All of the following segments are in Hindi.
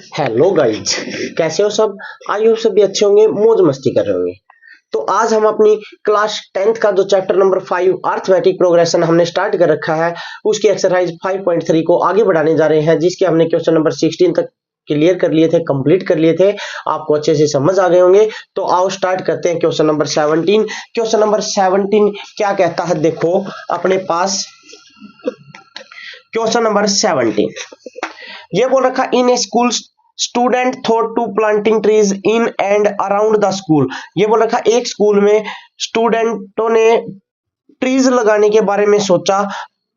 हेलो गाइज, कैसे हो सब। आई होप सभी अच्छे होंगे, मौज मस्ती कर रहे होंगे। तो आज हम अपनी क्लास 10th का जो चैप्टर नंबर 5 अर्थमेटिक प्रोग्रेशन हमने स्टार्ट कर रखा है, उसकी एक्सरसाइज 5.3 को आगे बढ़ाने जा रहे हैं, जिसके हमने क्वेश्चन नंबर 16 तक क्लियर कर लिए थे, कंप्लीट कर लिए थे। आपको अच्छे से समझ आ गए होंगे। तो आओ स्टार्ट करते हैं क्वेश्चन नंबर 17। क्वेश्चन नंबर 17 क्या कहता है, देखो अपने पास क्वेश्चन नंबर 17 ये बोल रखा, in a school student thought to planting trees in and around the school. ये बोल रखा, एक स्कूल में स्टूडेंटों ने ट्रीज लगाने के बारे में सोचा,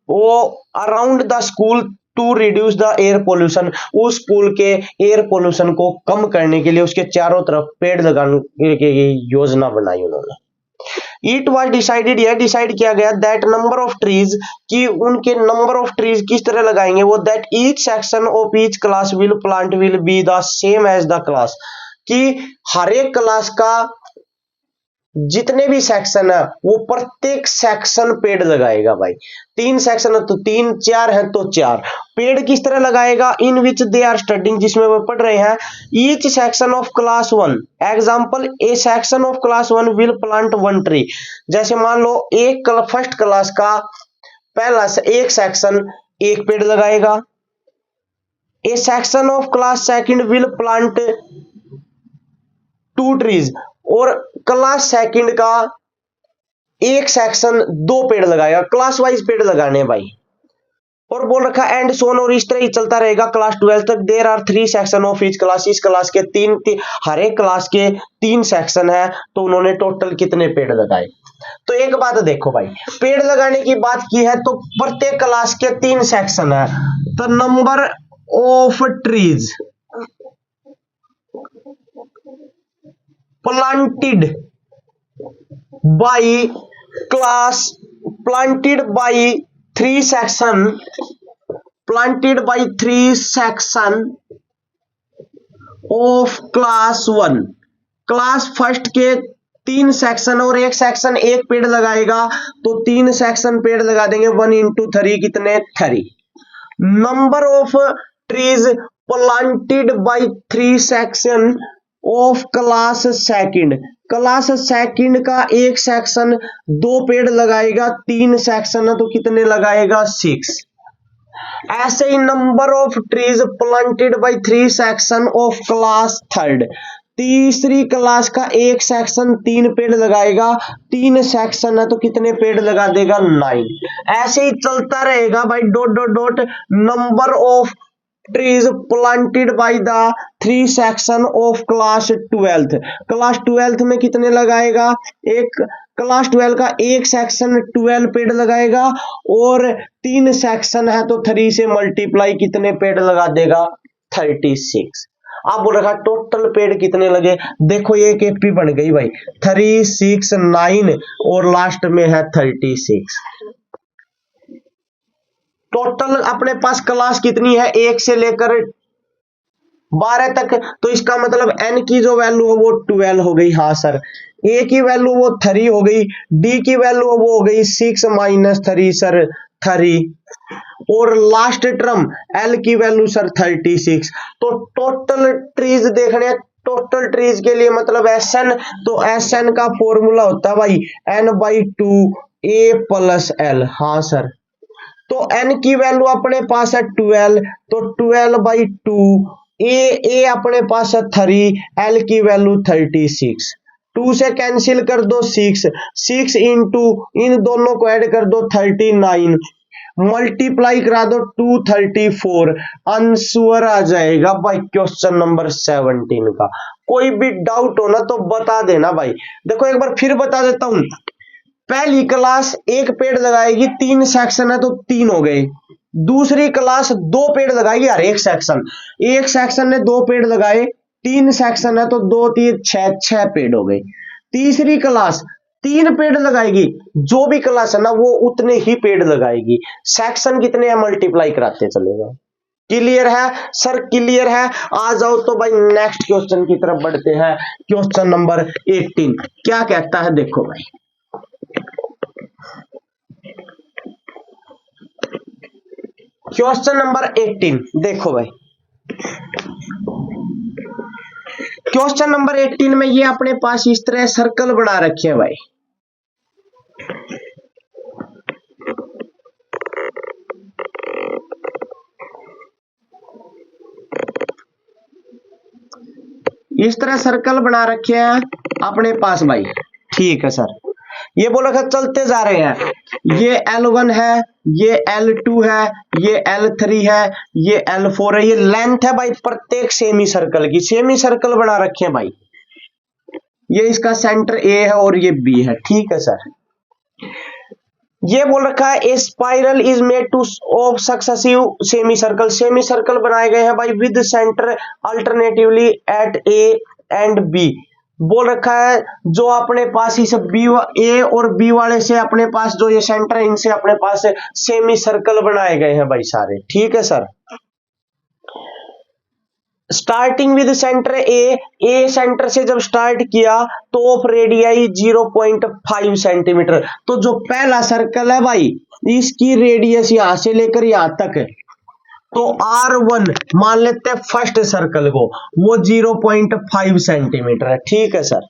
वो around the school to reduce the air pollution. उस स्कूल के एयर पोल्यूशन को कम करने के लिए उसके चारों तरफ पेड़ लगाने की योजना बनाई उन्होंने। इट वॉज डिसाइडेड, यह डिसाइड किया गया दैट नंबर ऑफ ट्रीज, कि उनके नंबर ऑफ ट्रीज किस तरह लगाएंगे वो, that each section of each class will plant will be the same age the class, कि हर एक क्लास का जितने भी सेक्शन है वो प्रत्येक सेक्शन पेड़ लगाएगा भाई। 3 सेक्शन है तो 3, 4 है तो 4 पेड़ किस तरह लगाएगा, इन विच दे आर स्टडिंग, जिसमें वो पढ़ रहे हैं। Each section of class 1 example, A section of class 1 will plant 1 tree. जैसे मान लो एक फर्स्ट क्लास का पहला एक सेक्शन एक पेड़ लगाएगा। A section of class second will plant 2 trees, और क्लास सेकंड का एक सेक्शन 2 पेड़ लगाएगा। क्लास वाइज पेड़ लगाने भाई। और बोल रखा एंड सोन, और इस तरह ही चलता रहेगा क्लास 12 तक। There are 3 section of each class, इस क्लास के हर एक क्लास के 3 सेक्शन है, तो उन्होंने टोटल कितने पेड़ लगाए। तो एक बात देखो भाई, पेड़ लगाने की बात की है तो प्रत्येक क्लास के 3 सेक्शन है, तो number of trees planted by class, planted by 3 section, planted by 3 section of class 1, class first के 3 सेक्शन और एक सेक्शन एक पेड़ लगाएगा, तो 3 सेक्शन पेड़ लगा देंगे। 1 into 3 कितने, 3। Number of trees planted by 3 section of class second, class second का एक सेक्शन 2 पेड़ लगाएगा, 3 सेक्शन है तो कितने लगाएगा, 6। ऐसे ही number of trees planted by 3 section of class third, तीसरी क्लास का एक सेक्शन 3 पेड़ लगाएगा, 3 सेक्शन है तो कितने पेड़ लगा देगा, 9। ऐसे ही चलता रहेगा भाई, dot dot dot. Number of trees planted by the 3 section of class 12, class 12 में कितने लगाएगा, एक क्लास 12 का एक सेक्शन 12 पेड़ लगाएगा, और 3 सेक्शन है तो 3 से मल्टीप्लाई कितने पेड़ लगा देगा, 36। आप बोल रखा टोटल पेड़ कितने लगे, देखो ये केपी बन गई भाई, 3, 6, 9 और लास्ट में है 36। टोटल अपने पास क्लास कितनी है, 1 से लेकर 12 तक, तो इसका मतलब n की जो वैल्यू है वो 12 हो गई। हाँ सर, a की वैल्यू वो 3 हो गई, d की वैल्यू वो हो गई 6 - 3 सर 3, और लास्ट टर्म l की वैल्यू सर 36। तो टोटल ट्रीज देखने, टोटल ट्रीज के लिए मतलब Sn, तो Sn का फॉर्मूला होता है भाई n/2 a + l। हाँ सर, तो n की वैल्यू अपने पास है 12, तो 12/2 a अपने पास है 3, l की वैल्यू 36। 2 से कैंसिल कर दो 6 इंटू इन दोनों को ऐड कर दो 39, मल्टीप्लाई करा दो 234, आंसर आ जाएगा भाई क्वेश्चन नंबर 17 का। कोई भी डाउट हो ना तो बता देना भाई। देखो एक बार फिर बता देता हूं, पहली क्लास एक पेड़ लगाएगी, 3 सेक्शन है तो 3 हो गए। दूसरी क्लास 2 पेड़ लगाएगी हर एक सेक्शन, एक सेक्शन ने 2 पेड़ लगाए, 3 सेक्शन है तो 2, 3, 6 पेड़ हो गए। तीसरी क्लास 3 पेड़ लगाएगी, जो भी क्लास है ना वो उतने ही पेड़ लगाएगी। सेक्शन कितने हैं मल्टीप्लाई कराते चलेगा। क्लियर है सर, क्लियर है। आ जाओ तो भाई नेक्स्ट क्वेश्चन की तरफ बढ़ते हैं। क्वेश्चन नंबर 18 क्या कहता है, देखो भाई क्वेश्चन नंबर 18 देखो भाई, क्वेश्चन नंबर 18 में ये अपने पास इस तरह सर्कल बना रखे हैं भाई। इस तरह सर्कल बना रखे हैं अपने पास भाई। ठीक है सर, ये बोला था चलते जा रहे हैं, ये L1 है, ये L2 है, ये L3 है, ये L4 है, ये लेंथ है भाई प्रत्येक सेमी सर्कल की। सेमी सर्कल बना रखे हैं भाई, ये इसका सेंटर A है और ये B है। ठीक है सर, ये बोल रखा है a spiral is made two of successive semi circle. Semi circle बनाए गए हैं भाई with centre alternatively at A and B। बोल रखा है जो अपने पास इस A और B वाले से अपने पास जो ये सेंटर है, इनसे अपने पास सेमी सर्कल बनाए गए हैं भाई सारे। ठीक है sir, starting with centre A centre से जब स्टार्ट किया तो ऑफ रेडियाई 0.5 सेंटीमीटर। तो जो पहला सर्कल है भाई, इसकी रेडियस यहां से लेकर यहां तक है, तो R1 मान लेते हैं फर्स्ट सर्कल को, वो 0.5 सेंटीमीटर है। ठीक है सर,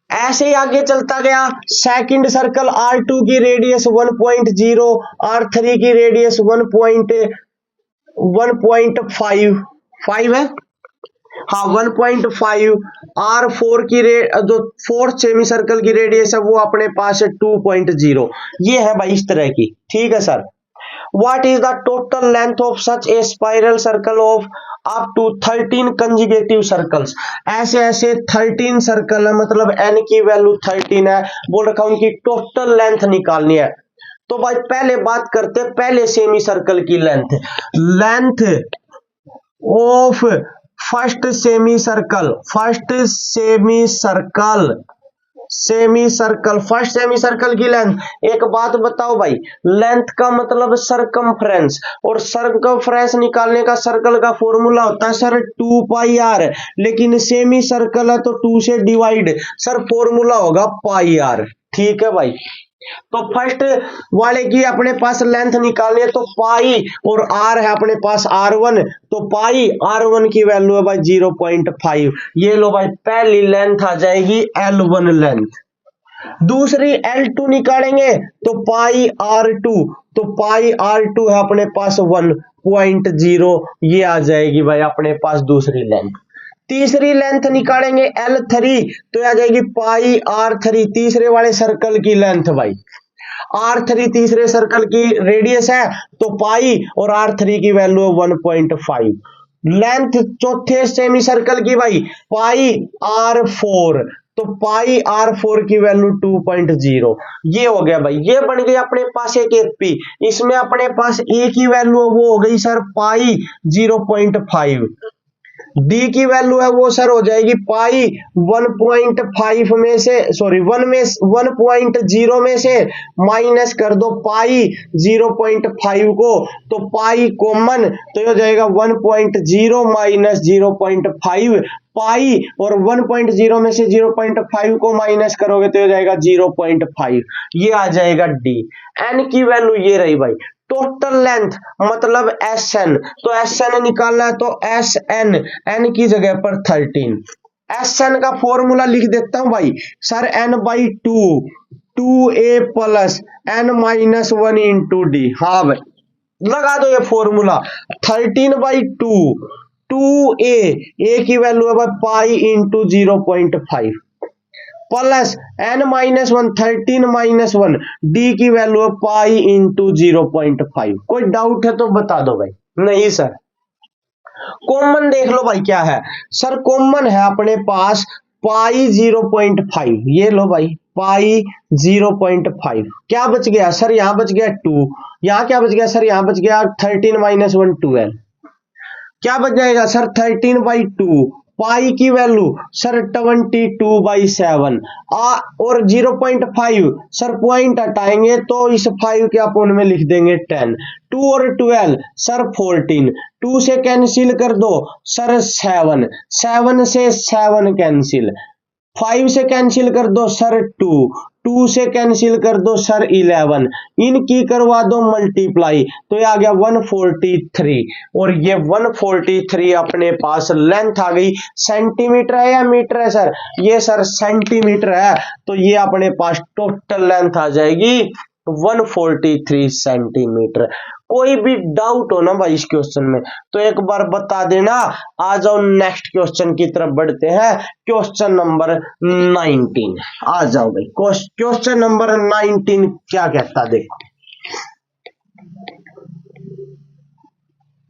ऐसे ही आगे चलता गया। सेकंड सर्कल R2 की रेडियस 1.0, R3 की रेडियस 1.5 है, हाँ 1.5। R4 की जो फोर्थ सेमी सर्कल की रेडियस है वो अपने पास है 2.0। ये है भाई इस तरह की। ठीक है sir, What is the total length of such a spiral circle of up to 13 consecutive circles? ऐसे ऐसे 13 सर्कल है, मतलब n की वैल्यू 13 है। बोल रखा उनकी टोटल लेंथ निकालनी है। तो भाई पहले बात करते हैं पहले सेमी सर्कल की length. Length of first semi circle, first semi circle की लेंथ। एक बात बताओ भाई, लेंथ का मतलब सरकमफ्रेंस, और सरकमफ्रेंस निकालने का सर्कल का फॉर्मूला होता है सर 2 पाई r। लेकिन सेमी सर्कल है तो 2 से डिवाइड, सर फॉर्मूला होगा पाई r। ठीक है भाई, तो फर्स्ट वाले की अपने पास लेंथ निकालनी है, तो पाई और r है अपने पास R1, तो पाई R1 की वैल्यू है भाई 0.5। ये लो भाई पहली लेंथ आ जाएगी L1 लेंथ। दूसरी L2 निकालेंगे तो पाई R2, तो पाई R2 है अपने पास 1.0, ये आ जाएगी भाई अपने पास दूसरी लेंथ। तीसरी लेंथ निकालेंगे L3 तो आ जाएगी पाई R3, तीसरे वाले सर्कल की लेंथ भाई। R3 तीसरे सर्कल की रेडियस है, तो पाई और R3 की वैल्यू 1.5। लेंथ चौथे सेमी सर्कल की भाई पाई R4, तो पाई R4 की वैल्यू 2.0। ये हो गया भाई, ये बन गई अपने पास एक P। इसमें अपने पास A की वैल्यू वो हो गई सर पाई 0.5। डी की वैल्यू है वो सर हो जाएगी पाई 1.5 में से, सॉरी 1.0 में से माइनस कर दो पाई 0.5 को, तो पाई कॉमन तो हो जाएगा 1.0 माइनस 0.5 पाई, और 1.0 में से 0.5 को माइनस करोगे तो हो जाएगा 0.5। ये आ जाएगा डी। एन की वैल्यू ये रही भाई। टोटल लेंथ मतलब SN, तो SN निकालना है तो SN, N की जगह पर 13। SN का फॉर्मूला लिख देता हूं भाई sir N/2 2A plus N-1 into D. हाँ भाई लगा दो ये फॉर्मूला 13/2 2A की वैल्यू है भाई pi into 0.5 plus N-1 13-1 D की वैल्यू है पाई इंटू 0.5। कोई डाउट है तो बता दो भाई। नहीं सर, कॉमन देख लो भाई क्या है सर, कॉमन है अपने पास पाई 0.5। ये लो भाई पाई 0.5, क्या बच गया सर, यहाँ बच गया 2, यहाँ क्या बच गया सर, यहाँ बच गया 13-1 12, क्या बच जाएगा सर 13/2 पाई की वैल्यू सर 22/7 और 0.5 सर पॉइंट हटाएंगे तो इस 5 के अपोन में लिख देंगे 10। 2 और 12 सर 14, 2 से कैंसिल कर दो सर 7, 7 से 7 कैंसिल, 5 से कैंसिल कर दो सर 2, 2 से कैंसिल कर दो सर 11, इनकी करवा दो मल्टीप्लाई, तो ये आ गया 143, और ये 143 अपने पास लेंथ आ गई। सेंटीमीटर है या मीटर है सर? ये सर सेंटीमीटर है, तो ये अपने पास टोटल लेंथ आ जाएगी 143 सेंटीमीटर। कोई भी डाउट हो ना भाई इस क्वेश्चन में तो एक बार बता देना। आ जाओ नेक्स्ट क्वेश्चन की तरफ बढ़ते हैं, क्वेश्चन नंबर 19। आ जाओ भाई, क्वेश्चन नंबर 19 क्या कहता देखो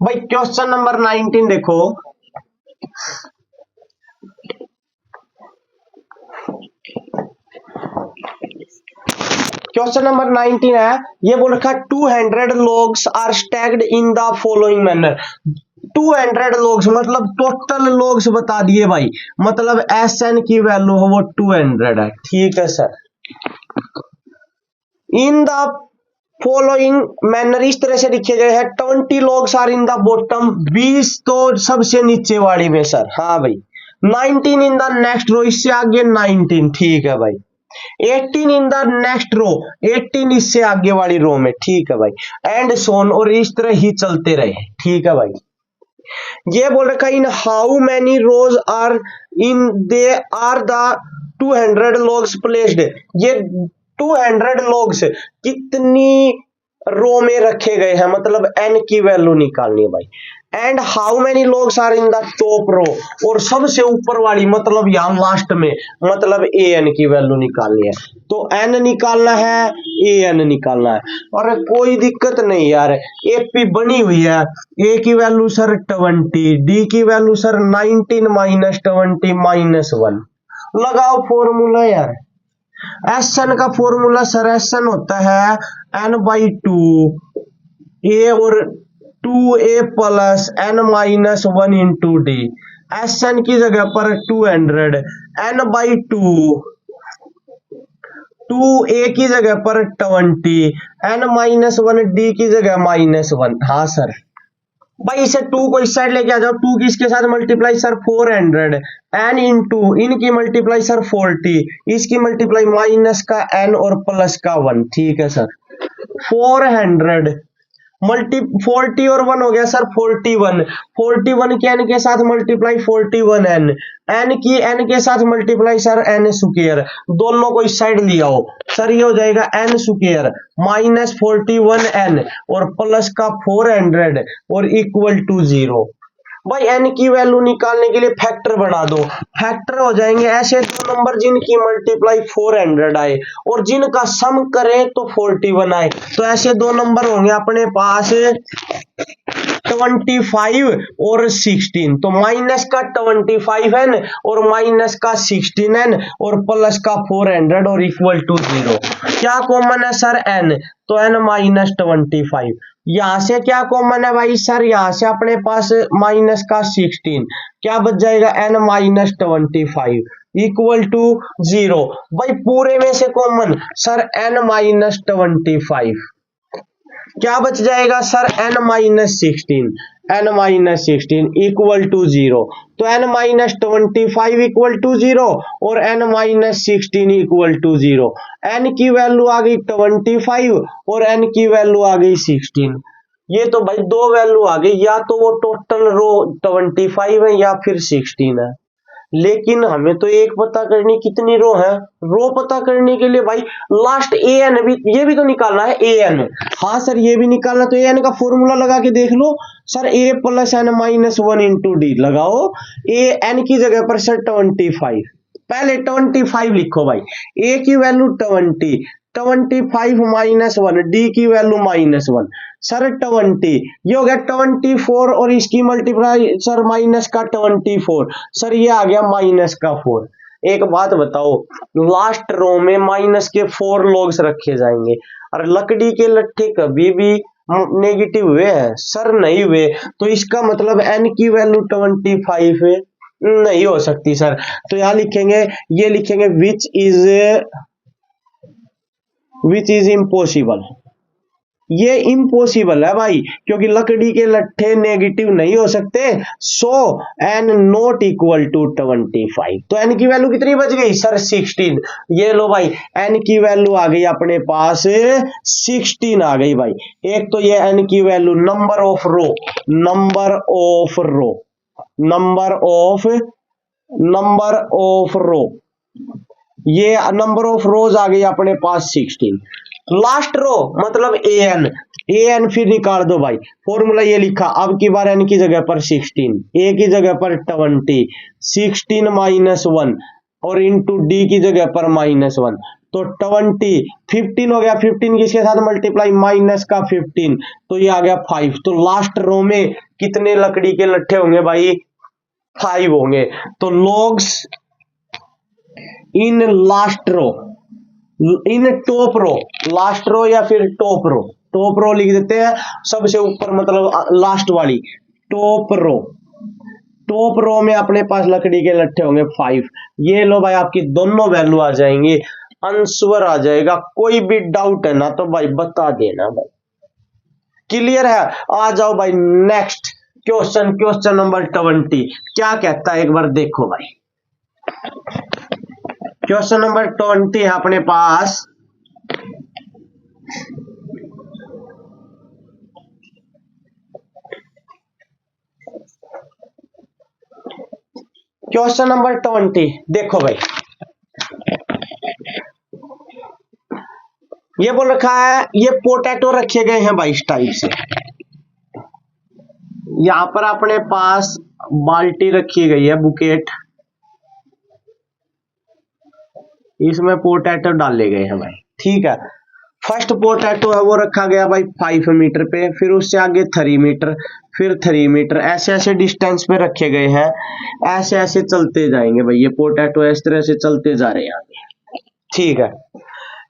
भाई। क्वेश्चन नंबर 19 देखो, क्वेश्चन नंबर 19 है, ये बोल रखा 200 logs are stacked in the following manner. 200 logs मतलब टोटल लोग्स बता दिए भाई, मतलब SN की वैल्यू है वो 200 है, ठीक है sir. In the following manner इस तरह से लिखे गए हैं, 20 logs are in the bottom, 20 तो सबसे नीचे वाली में सर, हाँ भाई। 19 इन द नेक्स्ट रो, इससे आगे 19, ठीक है भाई। 18 इन द नेक्स्ट रो, 18 इससे आगे वाली रो में, ठीक है भाई। एंड सोन, और इस तरह ही चलते रहे, ठीक है भाई। ये बोल रखा in how many rows are in they are the 200 logs placed. ये 200 लोग्स कितनी रो में रखे गए हैं, मतलब n की वैल्यू निकालनी है भाई। And how many logs are in the top row, और सबसे ऊपर वाली मतलब यहां लास्ट में, मतलब an की वैल्यू निकालनी है। तो n निकालना है, an निकालना है, और कोई दिक्कत नहीं यार, AP बनी हुई है। a की वैल्यू सर 20, d की वैल्यू सर 19 माइनस 20 माइनस 1। लगाओ फॉर्मूला यार। SN का फॉर्मूला सर SN होता है n/2 a और 2a plus n minus 1 into D. SN की जगह पर 200, n/2 2a की जगह पर 20, n माइनस 1 d की जगह -1। हाँ सर भाई, इसे 2 को इस साइड लेके आ जाओ, 2 की इसके साथ मल्टीप्लाई सर 400, n इंटू इनकी मल्टीप्लाई सर 40, इसकी मल्टीप्लाई माइनस का n और प्लस का 1, ठीक है सर। 400 मल्टी 40 और 1 हो गया सर 41, 41 की n के साथ मल्टीप्लाई 41n, n की n के साथ मल्टीप्लाई सर n स्क्वायर, दोनों को इस साइड ले आओ सर, ये हो जाएगा n स्क्वायर माइनस 41n और प्लस का 400 और इक्वल टू 0। भाई n की वैल्यू निकालने के लिए फैक्टर बना दो, फैक्टर हो जाएंगे ऐसे दो नंबर जिनकी मल्टीप्लाई 400 आए और जिनका सम करें तो 41 आए। तो ऐसे दो नंबर होंगे अपने पास 25 और 16, तो माइनस का 25n और माइनस का 16n और प्लस का 400 और इक्वल टू 0। क्या कॉमन है सर n, तो n माइनस 25। यहां से क्या कॉमन है भाई सर, यहां से अपने पास माइनस का 16, क्या बच जाएगा n माइनस 25 इक्वल टू 0। भाई पूरे में से कॉमन सर n माइनस 25, क्या बच जाएगा sir n minus 16, n minus 16 equal to 0। तो n माइनस 25 इक्वल टू 0 और n minus 16 equal to 0। n की वैल्यू आ गई 25 और n की वैल्यू आ गई 16। ये तो भाई दो वैल्यू आ गई, या तो वो टोटल रो 25 है या फिर 16 है। लेकिन हमें तो एक पता करनी कितनी रो है, रो पता करने के लिए भाई लास्ट an भी, ये भी तो निकालना है an। हाँ सर ये भी निकालना, तो an का फॉर्मूला लगा के देख लो sir, a plus n minus 1 into D लगाओ, a n की जगह पर सर 25, पहले 25 लिखो भाई, a की वैल्यू 20, 25 माइनस 1, डी की वैल्यू -1 सर 20, ये हो गया 24 और इसकी मल्टीप्लाई सर माइनस का 24 सर, ये आ गया माइनस का 4। एक बात बताओ, लास्ट रो में माइनस के 4 लोग्स रखे जाएंगे, और लकड़ी के लट्ठे कभी भी नेगेटिव हुए हैं सर? नहीं हुए, तो इसका मतलब n की वैल्यू 25 नहीं हो सकती सर। तो यहां लिखेंगे, ये लिखेंगे विच इज इम्पॉसिबल, ये इम्पॉसिबल है भाई, क्योंकि लकड़ी के लट्ठे नेगेटिव नहीं हो सकते। सो n नॉट इक्वल टू 25। तो n की वैल्यू कितनी बच गई सर 16। ये लो भाई n की वैल्यू आ गई अपने पास 16 आ गई भाई। एक तो ये n की value number of row, number of row, number of row, ये नंबर ऑफ रोज आ गई अपने पास 16। लास्ट रो मतलब an फिर निकाल दो भाई, फॉर्मूला ये लिखा, अब की बार n की जगह पर 16, a की जगह पर 20, 16 माइनस 1 और इंटू d की जगह पर -1, तो 20, 15 हो गया, 15 किसके साथ मल्टीप्लाई माइनस का 15, तो ये आ गया 5। तो लास्ट रो में कितने लकड़ी के लट्ठे होंगे भाई 5 होंगे। तो logs in last row, in top row, last row या फिर टॉप रो लिख देते हैं सबसे ऊपर, मतलब लास्ट वाली टॉप रो में अपने पास लकड़ी के लट्ठे होंगे 5। ये लो भाई आपकी दोनों वैल्यू आ जाएंगी, आंसर आ जाएगा। कोई भी डाउट है ना तो भाई बता देना भाई, क्लियर है। आ जाओ भाई नेक्स्ट क्वेश्चन नंबर 20 क्या कहता है एक बार देखो भाई। क्वेश्चन नंबर 20 है अपने पास, क्वेश्चन नंबर 20 देखो भाई, ये बोल रखा है ये पोटैटो रखे गए हैं भाई इस टाइप से। यहां पर अपने पास बाल्टी रखी गई है, बुकेट, इसमें पोटैटो डाले गए हैं भाई, ठीक है। फर्स्ट पोटैटो है वो रखा गया भाई 5 मीटर पे, फिर उससे आगे 3 मीटर, फिर 3 मीटर, ऐसे ऐसे डिस्टेंस पे रखे गए हैं, ऐसे ऐसे चलते जाएंगे भाई ये पोटैटो, इस तरह से चलते जा रहे हैं आगे, ठीक है।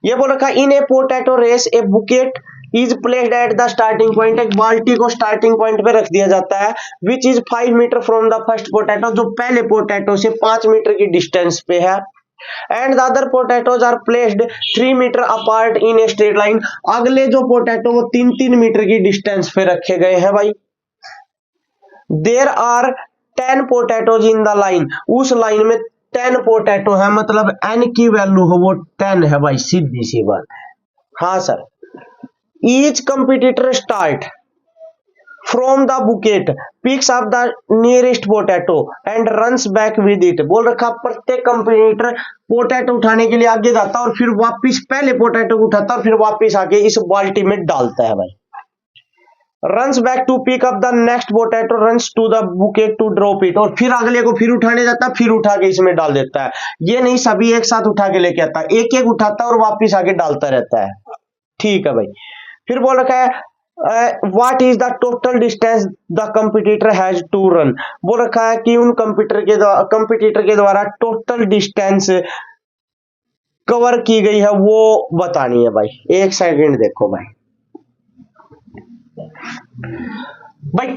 ये बोल रखा in a potato race a bucket is placed at the starting point, एक बाल्टी को स्टार्टिंग पॉइंट पे रख दिया जाता है, which is 5 metre from the first potato, जो पहले पोटैटो से 5 मीटर की डिस्टेंस पे है, and the other potatoes are placed 3 metre apart in a straight line, अगले जो पोटैटो वो 3-3 मीटर की डिस्टेंस पे रखे गए हैं भाई। There are 10 potatoes in the line, उस लाइन में 10 पोटैटो है, मतलब n की वैल्यू हो वो 10 है भाई, सीधी सी बात है। हाँ sir, each competitor start from the bouquet picks up the nearest potato and runs back with it, बोल रखा प्रत्येक कंपटीटर पोटैटो उठाने के लिए आगे जाता है और फिर वापिस पहले पोटैटो को उठाता है और फिर वापिस आके इस बाल्टी में डालता है भाई। Runs back to pick up the next potato, runs to the bucket to drop it, और फिर अगले को फिर उठाने जाता है, फिर उठा के इसमें डाल देता है। ये नहीं सभी एक साथ उठा के लेके आता है, एक एक उठाता है और वापिस आके डालता रहता है, ठीक है भाई। फिर बोल रखा है what is the total distance the competitor has to run, बोल रखा है कि उन कंपटीटर के द्वारा टोटल डिस्टेंस कवर की गई है वो बतानी है भाई। एक सेकंड देखो भाई,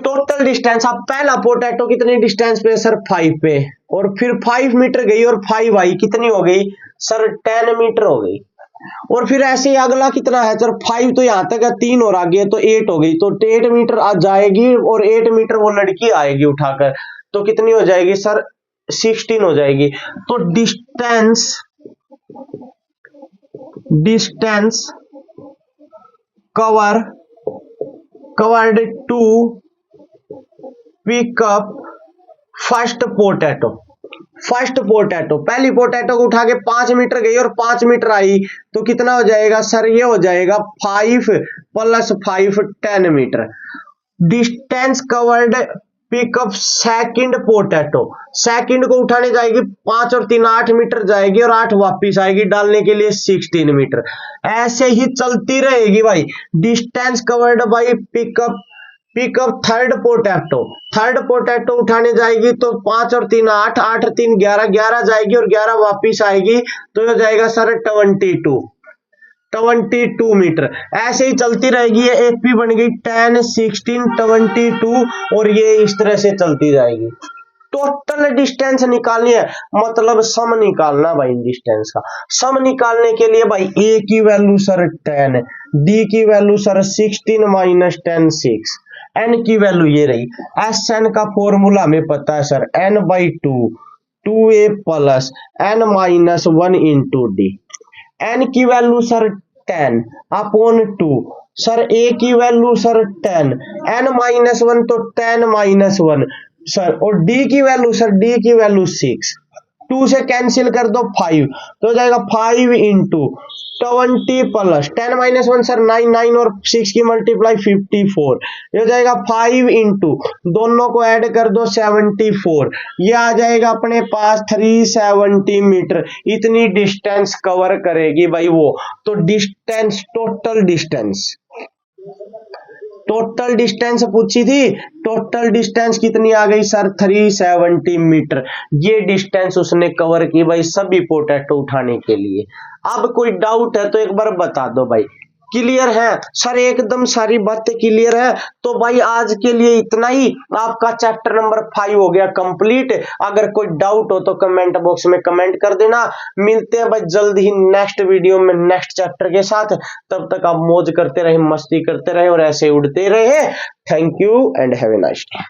टोटल डिस्टेंस, अब पहला पोटैटो कितने डिस्टेंस पे सर 5 पे, और फिर 5 मीटर गई और 5 आई, कितनी हो गई सर 10 मीटर हो गई, और फिर ऐसे ही अगला कितना है सर 5, तो यहां तक है 3 और आगे तो 8 हो गई, तो 8 मीटर आ जाएगी और 8 मीटर वो लड़की आएगी उठाकर, तो कितनी हो जाएगी सर 16 हो जाएगी। तो distance covered to pick up first potato, पहली पोटैटो को उठा के 5 मीटर गई और 5 मीटर आई, तो कितना हो जाएगा सर, ये हो जाएगा 5 + 5 10 metre. Distance covered pick up second potato, second को उठाने जाएगी 5 और 3 8 मीटर जाएगी और 8 वापिस आएगी डालने के लिए 16 मीटर, ऐसे ही चलती रहेगी भाई। Distance covered by pickup third potato उठाने जाएगी तो 5 और 3 8, 8 और 3 11, 11 जाएगी और 11 वापिस आएगी, तो हो जाएगा सर 22 मीटर, ऐसे ही चलती रहेगी। ये एक भी बन गई 10 16 22 और ये इस तरह से चलती जाएगी। टोटल डिस्टेंस निकालनी है, मतलब सम निकालना भाई डिस्टेंस का। सम निकालने के लिए भाई ए की वैल्यू सर 10, डी की वैल्यू सर 16 माइनस 10 6, एन की वैल्यू ये रही। एस एन का फॉर्मूला हमें पता है sir N by 2a plus N minus 1 into D. N की value sir 10 upon 2, sir A की वैल्यू सर 10, एन माइनस 1 तो 10 माइनस 1 सर, और डी की वैल्यू सर डी की वैल्यू 6, 2 से कैंसिल कर दो 5, तो हो जाएगा 5 इंटू 20 प्लस 10 माइनस 1 सर 9, 9 और 6 की मल्टीप्लाई 54, ये हो जाएगा 5 इंटू दोनों को ऐड कर दो 74, ये आ जाएगा अपने पास 370 मीटर। इतनी डिस्टेंस कवर करेगी भाई वो। तो डिस्टेंस, टोटल डिस्टेंस पूछी थी, टोटल डिस्टेंस कितनी आ गई सर 370 मीटर। ये डिस्टेंस उसने कवर की भाई सभी पोटैटो उठाने के लिए। अब कोई डाउट है तो एक बार बता दो भाई। क्लियर है सर, एकदम सारी बातें क्लियर है। तो भाई आज के लिए इतना ही, आपका चैप्टर नंबर 5 हो गया कंप्लीट। अगर कोई डाउट हो तो कमेंट बॉक्स में कमेंट कर देना। मिलते हैं भाई जल्द ही नेक्स्ट वीडियो में नेक्स्ट चैप्टर के साथ। तब तक आप मौज करते रहे, मस्ती करते रहे और ऐसे उड़ते रहे। Thank you and have a nice day.